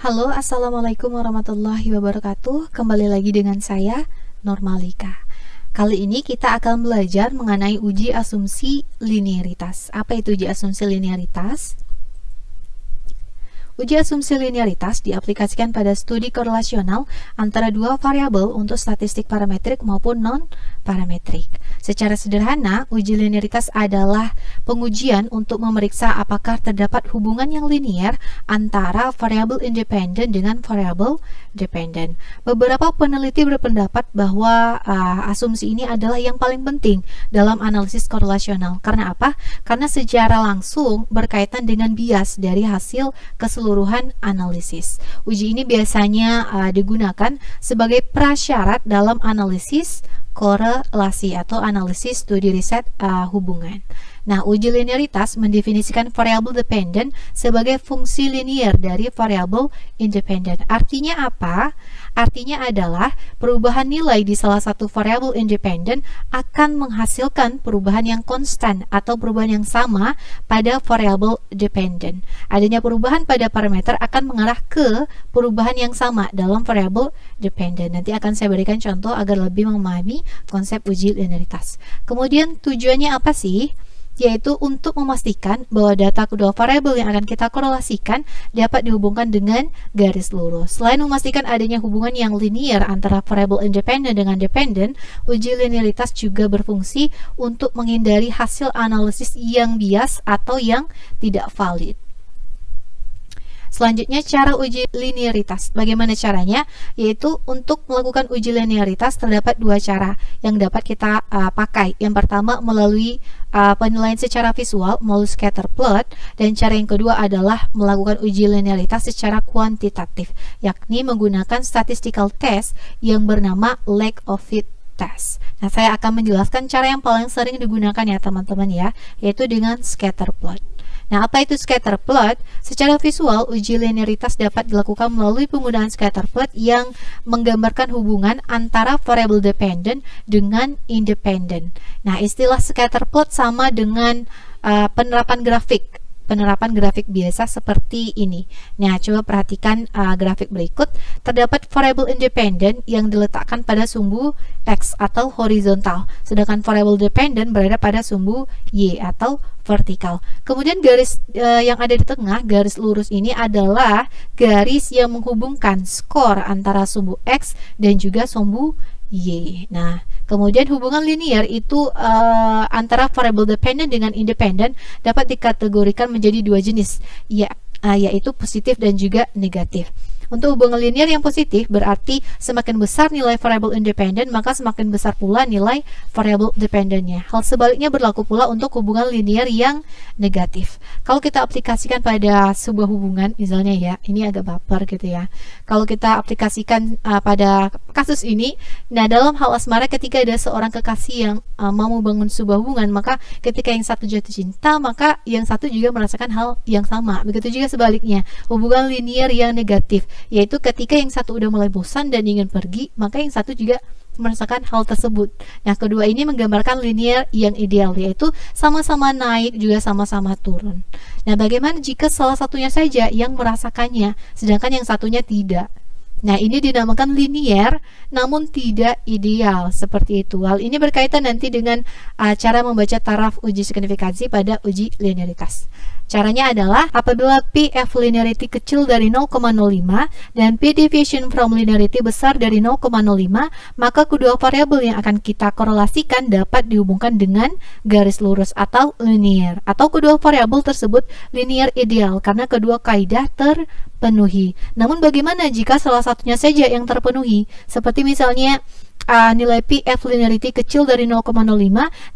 Halo, Assalamualaikum warahmatullahi wabarakatuh. Kembali lagi dengan saya, Normalika. Kali ini kita akan belajar mengenai uji asumsi linearitas. Apa itu uji asumsi linearitas? Uji asumsi linearitas diaplikasikan pada studi korelasional antara dua variabel untuk statistik parametrik maupun non-parametrik. Secara sederhana, uji linearitas adalah pengujian untuk memeriksa apakah terdapat hubungan yang linear antara variabel independen dengan variabel dependen. Beberapa peneliti berpendapat bahwa asumsi ini adalah yang paling penting dalam analisis korelasional. Karena apa? Karena secara langsung berkaitan dengan bias dari hasil keseluruhan analisis. Uji ini biasanya digunakan sebagai prasyarat dalam analisis korelasi atau analisis studi riset hubungan. Nah, uji linearitas mendefinisikan variabel dependen sebagai fungsi linear dari variabel independen. Artinya apa? Artinya adalah perubahan nilai di salah satu variabel independen akan menghasilkan perubahan yang konstan atau perubahan yang sama pada variabel dependen. Adanya perubahan pada parameter akan mengarah ke perubahan yang sama dalam variabel dependen. Nanti akan saya berikan contoh agar lebih memahami konsep uji linearitas. Kemudian tujuannya apa sih? Yaitu untuk memastikan bahwa data kedua variabel yang akan kita korelasikan dapat dihubungkan dengan garis lurus. Selain memastikan adanya hubungan yang linear antara variabel independen dengan dependen, uji linearitas juga berfungsi untuk menghindari hasil analisis yang bias atau yang tidak valid. Selanjutnya, cara uji linearitas. Bagaimana caranya? Yaitu untuk melakukan uji linearitas terdapat dua cara yang dapat kita pakai. Yang pertama melalui penilaian secara visual melalui scatter plot, dan cara yang kedua adalah melakukan uji linearitas secara kuantitatif, yakni menggunakan statistical test yang bernama lack of fit test. Nah, saya akan menjelaskan cara yang paling sering digunakan ya teman-teman ya, yaitu dengan scatter plot. Nah, apa itu scatter plot? Secara visual, uji linearitas dapat dilakukan melalui penggunaan scatter plot yang menggambarkan hubungan antara variabel dependen dengan independen. Nah, istilah scatter plot sama dengan penerapan grafik biasa seperti ini. Nah, coba perhatikan grafik berikut. Terdapat variabel independen yang diletakkan pada sumbu X atau horizontal, sedangkan variabel dependen berada pada sumbu Y atau vertikal. Kemudian garis yang ada di tengah, garis lurus ini adalah garis yang menghubungkan skor antara sumbu X dan juga sumbu Y. Nah, kemudian hubungan linear itu antara variabel dependen dengan independen dapat dikategorikan menjadi dua jenis, yaitu positif dan juga negatif. Untuk hubungan linear yang positif berarti semakin besar nilai variabel independen, maka semakin besar pula nilai variabel dependennya. Hal sebaliknya berlaku pula untuk hubungan linear yang negatif. Kalau kita aplikasikan pada sebuah hubungan, misalnya ya, ini agak baper gitu ya. Kalau kita aplikasikan pada kasus ini, nah dalam hal asmara ketika ada seorang kekasih yang mau membangun sebuah hubungan, maka ketika yang satu jatuh cinta, maka yang satu juga merasakan hal yang sama. Begitu juga sebaliknya, hubungan linear yang negatif, yaitu ketika yang satu udah mulai bosan dan ingin pergi, maka yang satu juga merasakan hal tersebut. Nah, kedua ini menggambarkan linear yang ideal, yaitu sama-sama naik juga sama-sama turun. Nah, bagaimana jika salah satunya saja yang merasakannya, sedangkan yang satunya tidak? Nah, ini dinamakan linear namun tidak ideal, seperti itu. Hal ini berkaitan nanti dengan cara membaca taraf uji signifikansi pada uji linearitas. Caranya adalah apabila PF linearity kecil dari 0,05 dan P deviation from linearity besar dari 0,05, maka kedua variabel yang akan kita korelasikan dapat dihubungkan dengan garis lurus atau linear, atau kedua variabel tersebut linear ideal karena kedua kaidah terpenuhi. Namun bagaimana jika salah satunya saja yang terpenuhi? Seperti misalnya nilai PF linearity kecil dari 0,05,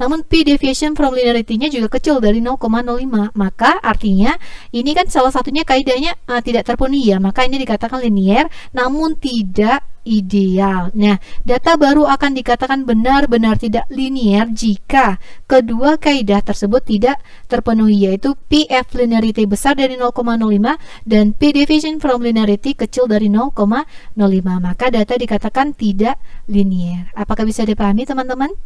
namun P deviation from linearity-nya juga kecil dari 0,05, maka artinya ini kan salah satunya kaidahnya tidak terpenuhi ya, maka ini dikatakan linear namun tidak ideal. Nah, data baru akan dikatakan benar-benar tidak linear jika kedua kaidah tersebut tidak terpenuhi, yaitu PF linearity besar dari 0,05 dan P deviation from linearity kecil dari 0,05, maka data dikatakan tidak linear. Apakah bisa dipahami teman-teman?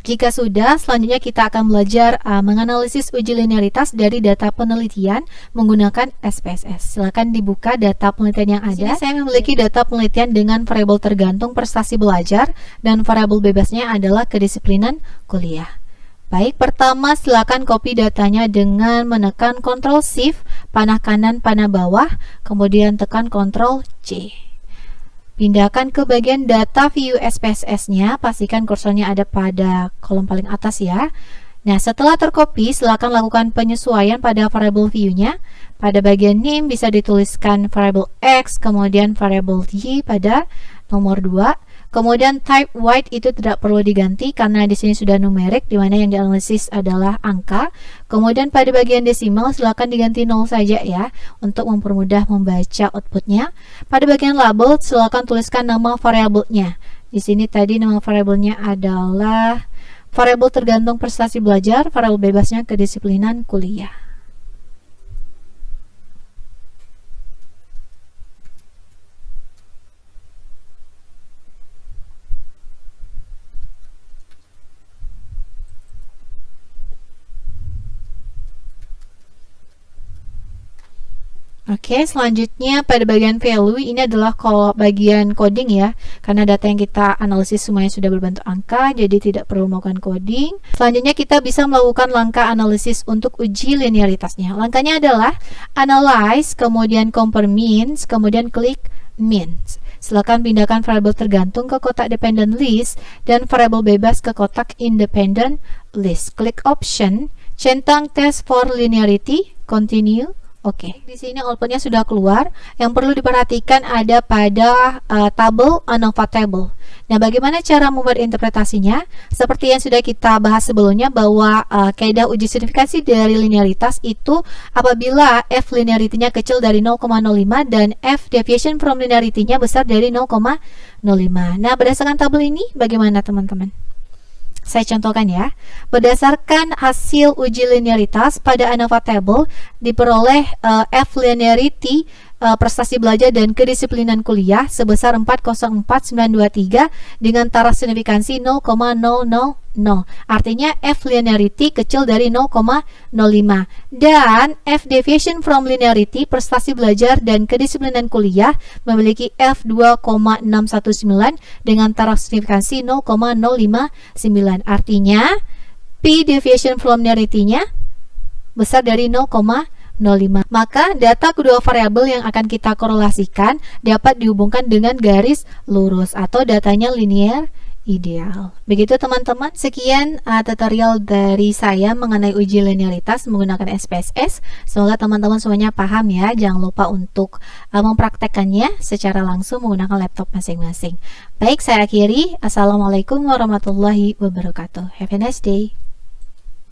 Jika sudah, selanjutnya kita akan belajar menganalisis uji linearitas dari data penelitian menggunakan SPSS. Silakan dibuka data penelitian yang ada. Di sini saya memiliki data penelitian dengan variabel tergantung prestasi belajar dan variabel bebasnya adalah kedisiplinan kuliah. Baik, pertama silakan copy datanya dengan menekan Ctrl Shift, panah kanan, panah bawah, kemudian tekan Ctrl C. Pindahkan ke bagian data view SPSS-nya, pastikan kursornya ada pada kolom paling atas ya. Nah, setelah tercopy, silakan lakukan penyesuaian pada variable view-nya. Pada bagian name bisa dituliskan variable X, kemudian variable Y pada nomor 2. Kemudian type white itu tidak perlu diganti karena di sini sudah numerik, di mana yang dianalisis adalah angka. Kemudian pada bagian desimal silakan diganti 0 saja ya untuk mempermudah membaca outputnya. Pada bagian label silakan tuliskan nama variabelnya. Di sini tadi nama variabelnya adalah variabel tergantung prestasi belajar, variabel bebasnya kedisiplinan kuliah. Oke, selanjutnya pada bagian value ini adalah bagian coding ya, karena data yang kita analisis semuanya sudah berbentuk angka, jadi tidak perlu melakukan coding. Selanjutnya kita bisa melakukan langkah analisis untuk uji linearitasnya. Langkahnya adalah analyze, kemudian compare means, kemudian klik means. Silakan pindahkan variabel tergantung ke kotak dependent list dan variabel bebas ke kotak independent list. Klik option, centang test for linearity, continue. Oke, di sini outputnya sudah keluar. Yang perlu diperhatikan ada pada tabel ANOVA table. Nah, bagaimana cara membuat interpretasinya? Seperti yang sudah kita bahas sebelumnya bahwa kaidah uji signifikansi dari linearitas itu apabila F linearity-nya kecil dari 0,05 dan F deviation from linearity-nya besar dari 0,05. Nah, berdasarkan tabel ini bagaimana teman-teman? Saya contohkan ya, berdasarkan hasil uji linearitas pada ANOVA table diperoleh F linearity prestasi belajar dan kedisiplinan kuliah sebesar 404.923 dengan taraf signifikansi 0,000. Artinya F linearity kecil dari 0,05 dan F deviation from linearity prestasi belajar dan kedisiplinan kuliah memiliki F 2,619 dengan taraf signifikansi 0,059. Artinya P deviation from linearity-nya besar dari 0,05. Maka data kedua variabel yang akan kita korelasikan dapat dihubungkan dengan garis lurus atau datanya linear ideal. Begitu teman-teman, sekian tutorial dari saya mengenai uji linearitas menggunakan SPSS. Semoga teman-teman semuanya paham ya. Jangan lupa untuk mempraktekkannya secara langsung menggunakan laptop masing-masing. Baik, saya akhiri. Assalamualaikum warahmatullahi wabarakatuh. Have a nice day.